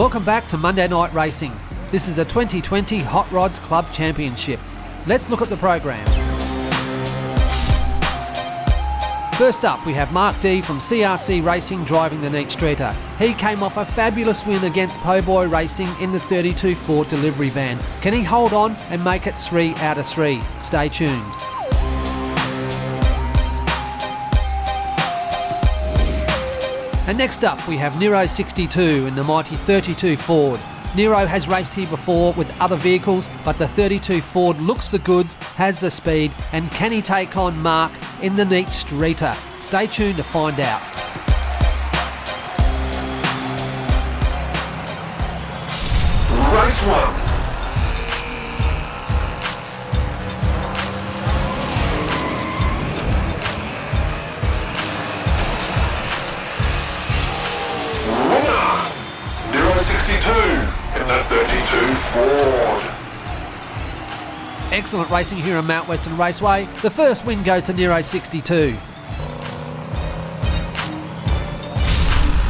Welcome back to Monday Night Racing. This is a 2020 Hot Rods Club Championship. Let's look at the program. First up, we have Mark D from CRC Racing driving the Neet Streeter. He came off a fabulous win against Po' Boy Racing in the 32 Ford delivery van. Can he hold on and make it 3 out of 3? Stay tuned. And next up, we have Nero 62 in the mighty 32 Ford. Nero has raced here before with other vehicles, but the 32 Ford looks the goods, has the speed, and can he take on Mark in the Neet Streeter? Stay tuned to find out. Race 1. In the 32 Ford. Excellent racing here on Mount Western Raceway. The first win goes to Nero 62.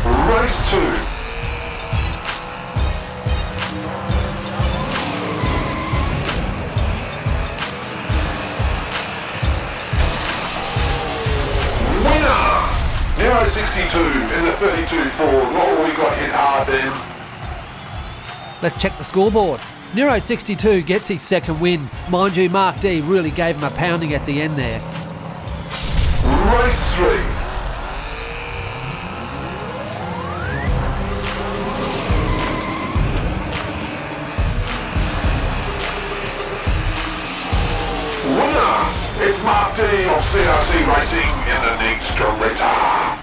Race 2. Winner! Nero 62 in the 32 Ford. Oh, we got hit hard then. Let's check the scoreboard. Nero 62 gets his second win. Mind you, Mark D really gave him a pounding at the end there. Race 3. Winner! It's Mark D of CRC Racing in the Neet Streeter.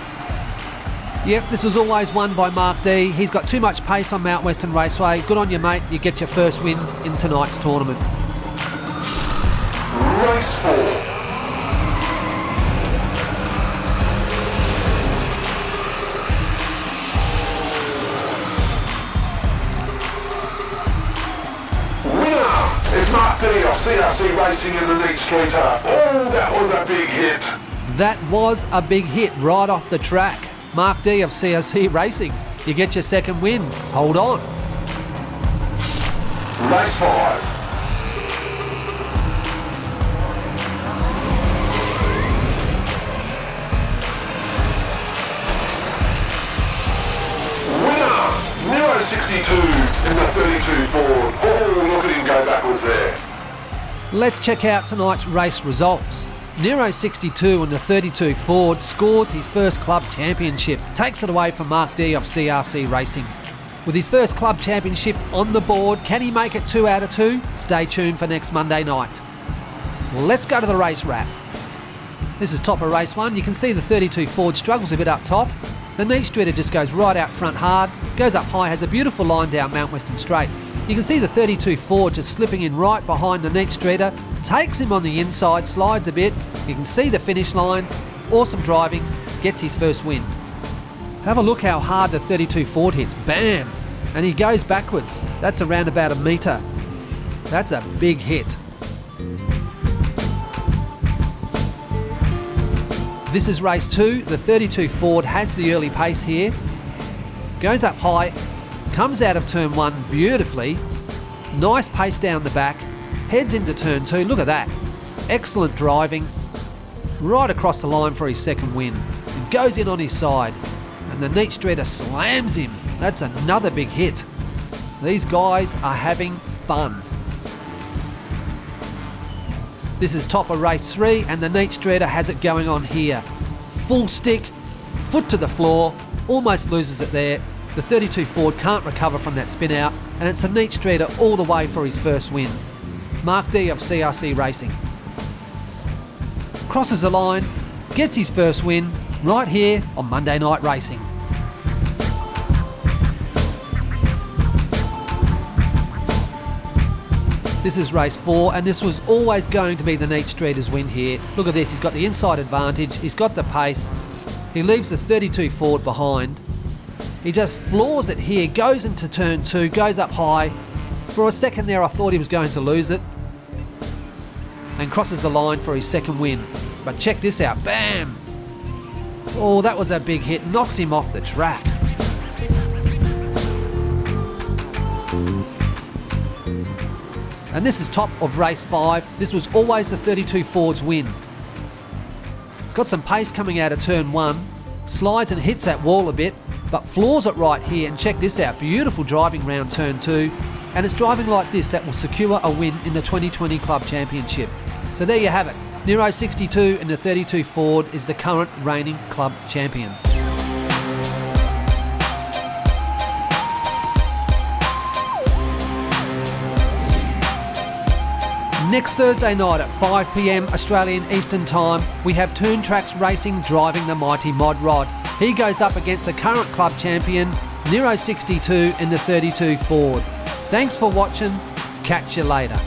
Yep, this was always won by Mark D. He's got too much pace on Mount Western Raceway. Good on you, mate. You get your first win in tonight's tournament. Race 4. Winner is Mark D of CRC Racing in the Neet Streeter. Oh, that was a big hit. That was a big hit right off the track. Mark D of CRC Racing. You get your second win. Hold on. Race 5. Winner! Nero 62 in the 32 Ford. Oh, look at him go backwards there. Let's check out tonight's race results. Nero 62 in the 32 Ford scores his first club championship, takes it away from Mark D of CRC Racing. With his first club championship on the board, can he make it 2 out of 2? Stay tuned for next Monday night. Let's go to the race wrap. This is top of race 1. You can see the 32 Ford struggles a bit up top. The Neet Streeter just goes right out front hard, goes up high, has a beautiful line down Mount Western Straight. You can see the 32 Ford just slipping in right behind the Neet Streeter, takes him on the inside, slides a bit. You can see the finish line. Awesome driving, gets his first win. Have a look how hard the 32 Ford hits. Bam! And he goes backwards. That's around about a metre. That's a big hit. This is race 2. The 32 Ford has the early pace here. Goes up high, comes out of turn 1 beautifully. Nice pace down the back. Heads into turn 2. Look at that. Excellent driving. Right across the line for his second win. And goes in on his side. And the Neet Streeter slams him. That's another big hit. These guys are having fun. This is top of race 3 and the Neet Streeter has it going on here. Full stick, foot to the floor, almost loses it there. The 32 Ford can't recover from that spin out and it's a Neet Streeter all the way for his first win. Mark D of CRC Racing. Crosses the line, gets his first win right here on Monday Night Racing. This is race 4 and this was always going to be the Neet Streeter's win here. Look at this, he's got the inside advantage, he's got the pace. He leaves the 32 Ford behind. He just floors it here, goes into turn 2, goes up high. For a second there I thought he was going to lose it. And crosses the line for his second win. But check this out, bam! Oh, that was a big hit, knocks him off the track. And this is top of race 5. This was always the 32 Ford's win. Got some pace coming out of turn 1. Slides and hits that wall a bit, but floors it right here. And check this out, beautiful driving round turn 2. And it's driving like this that will secure a win in the 2020 Club Championship. So there you have it. Nero 62 in the 32 Ford is the current reigning club champion. Next Thursday night at 5 p.m. Australian Eastern Time, we have Turn Tracks Racing driving the mighty Mod Rod. He goes up against the current club champion, Nero 62 in the 32 Ford. Thanks for watching. Catch you later.